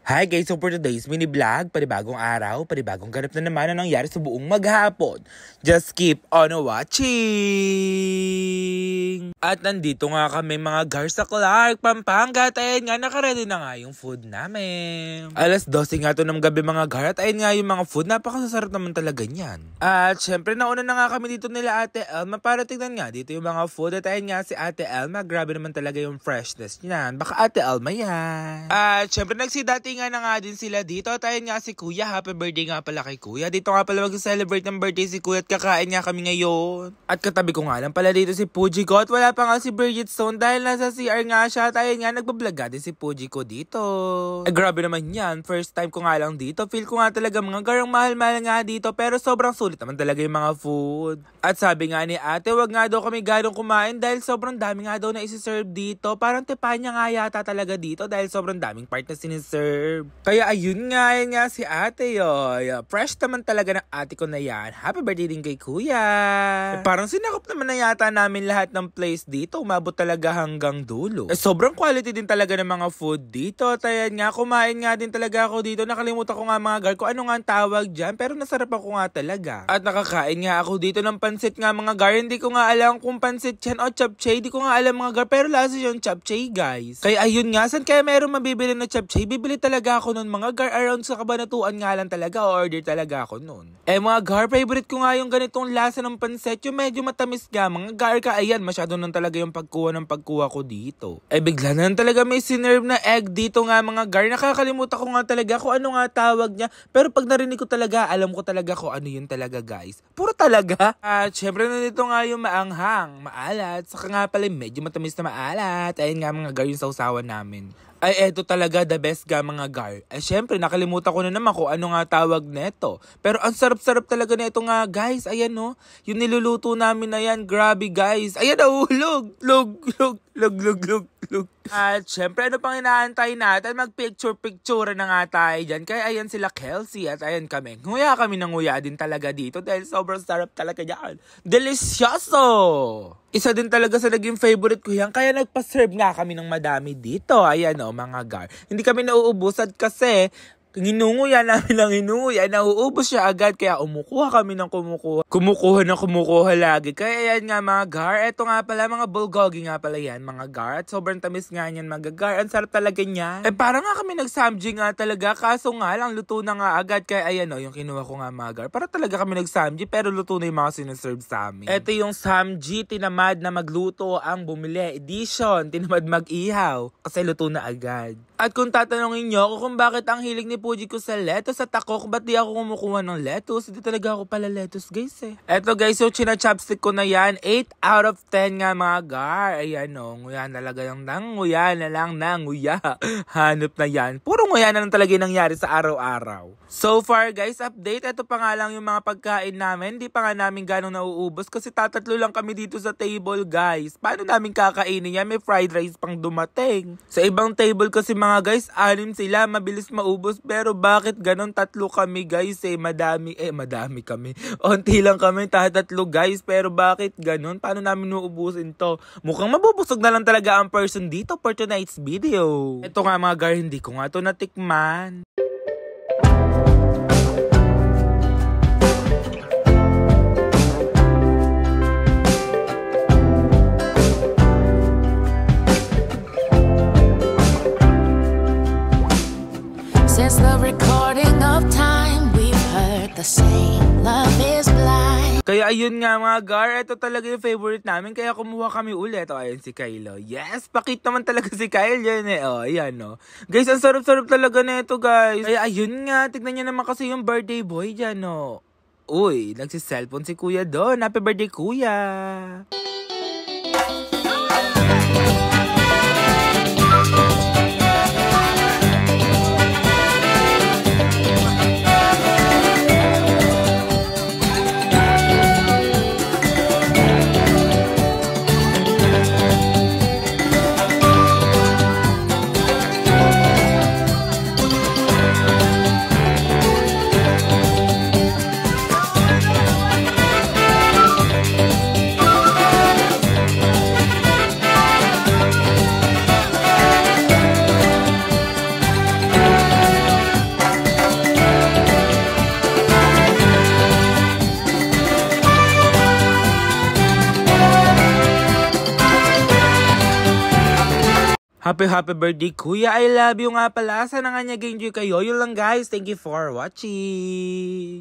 Hi guys, so for today's mini vlog, panibagong araw, panibagong ganap na naman ang nangyari sa buong maghapon. Just keep on watching! At nandito nga kami mga gar sa Clark, Pampanga, at ayun nga, nakaready na nga yung food namin. Alas 12 nga to ng gabi mga gar, at ayun nga yung mga food, napakasasarap naman talaga niyan. At syempre nauna na nga kami dito nila Ate Elma para tignan nga dito yung mga food, at ayun nga si Ate Elma, grabe naman talaga yung freshness niyan. Baka Ate Elma yan. At syempre nagsidati nga na nga din sila dito. At ayun nga si Kuya, happy birthday nga pala kay Kuya. Dito nga pala mag-celebrate ng birthday si Kuya at kakain nga kami ngayon. At katabi ko nga lang pala dito si Puji ko at wala pa nga si Bridget Stone dahil nasa CR nga siya. At ayun nga, nagbablog din si Puji ko dito. Grabe naman yan. First time ko nga lang dito. Feel ko nga talaga mga garang mahal-mahal nga dito pero sobrang sulit naman talaga yung mga food. At sabi nga ni ate, wag nga daw kami ganong kumain dahil sobrang dami nga daw na isi-serve dito. Parang tipanya nga yata talaga dito dahil sobrang daming part na siniserve. Kaya ayun nga si ate yoy. Fresh naman talaga ng ate ko na yan. Happy birthday din kay Kuya. Parang sinakop naman na yata namin lahat ng place dito. Umabot talaga hanggang dulo. Sobrang quality din talaga ng mga food dito. At ayan nga, kumain nga din talaga ako dito. Nakalimutan ko nga mga gar kung ano nga ang tawag dyan. Pero nasarap ako nga talaga. At nakakain nga ako dito ng pansit nga mga gar. Hindi ko nga alam kung pansit yan o chapchay. Hindi ko nga alam mga gar. Pero lasa yung chapchay guys. Kaya ayun nga, saan kaya meron mabibili na chapchay? Bibili talaga ako nun mga gar, around sa Kabanatuan nga lang talaga, order talaga ako nun. Mga gar, favorite ko nga yung ganitong lasa ng pansit, yung medyo matamis nga mga gar ka, ayan, masyado nun talaga yung pagkuha ko dito. Bigla na talaga may sinerve na egg dito nga mga gar, nakakalimutan ko nga talaga kung ano nga tawag niya, pero pag narinig ko talaga, alam ko talaga kung ano yun talaga guys. Puro talaga. At syempre nandito nga yung maanghang, maalat, saka nga pala medyo matamis na maalat, ayun nga mga gar yung sausawan namin. Eto talaga the best ga mga gar. Syempre nakalimutan ko na naman kung ano nga tawag neto. Pero ang sarap-sarap talaga neto nga guys. Ayan no, yung niluluto namin na yan. Grabe guys. Ayan nahulog. Lug. At syempre ano pang inaantay natin? Mag-picture na nga tayo dyan. Kaya ayan sila Kelsey at ayan kami. Nguya kami ng nguya din talaga dito dahil sobrang sarap talaga dyan. Delicioso! Isa din talaga sa naging favorite ko yan. Kaya nagpa-serve nga kami ng madami dito. Ayan o mga gar. Hindi kami nauubusan kasi hinunguya namin lang hinunguya. Nauubos siya agad. Kaya umukuha kami ng kumukuha. Kumukuha lagi. Kaya yan nga mga gar. Eto nga pala mga bulgogi nga pala yan mga gar. At sobrang tamis nga yan mga gar. Ang sarap talaga niyan. Parang nga kami nagsamji nga talaga. Kaso nga lang luto na nga agad. Kaya ayan o yung kinuha ko nga mga gar. Para talaga kami nagsamji pero luto na yung mga sinaserve sa amin. Eto yung samji tinamad na magluto ang bumili. Edition tinamad mag-ihaw. Kasi luto na agad. At kung tatanungin nyo ako kung bakit ang hilig ni Puji ko sa lettuce at ako, ba't di ako kumukuha ng lettuce? Hindi talaga ako pala lettuce guys eh. Eto guys, so china-chopstick ko na yan. 8 out of 10 nga mga gar. Ayan o, nguya talaga lang nguya na lang nguya. Hanap na yan. Puro nguya na lang talaga yung nangyari sa araw-araw. So far guys, update. Ito pa nga lang yung mga pagkain namin. Hindi pa nga namin ganong nauubos kasi tatatlo lang kami dito sa table guys. Paano namin kakainin yan? May fried rice pang dumating. Sa ibang table kasi mga guys, 6 sila. Mabilis maubos. Pero bakit ganon? 3 kami guys eh. Madami kami. Onti lang kami, tatlo guys. Pero bakit ganon? Paano namin uubusin to? Mukhang mabubusog na lang talaga ang person dito for tonight's video. Ito nga mga gar, hindi ko nga to natikman. Since the recording of time, we've heard the same, love is blind. Kaya ayun nga mga gar, ito talaga yung favorite namin, kaya kumuha kami ulit. Ayun si Kylo. Yes, pakit naman talaga si Kyle yan eh. Ayan no. Guys, ang sarap-sarap talaga na ito guys. Kaya ayun nga, tignan nyo naman kasi yung birthday boy dyan no. Uy, nagsiselfone si kuya doon. Happy birthday kuya. Happy birthday, kuya. I love you nga pala. Sana nga enjoy kayo. Yun lang guys. Thank you for watching.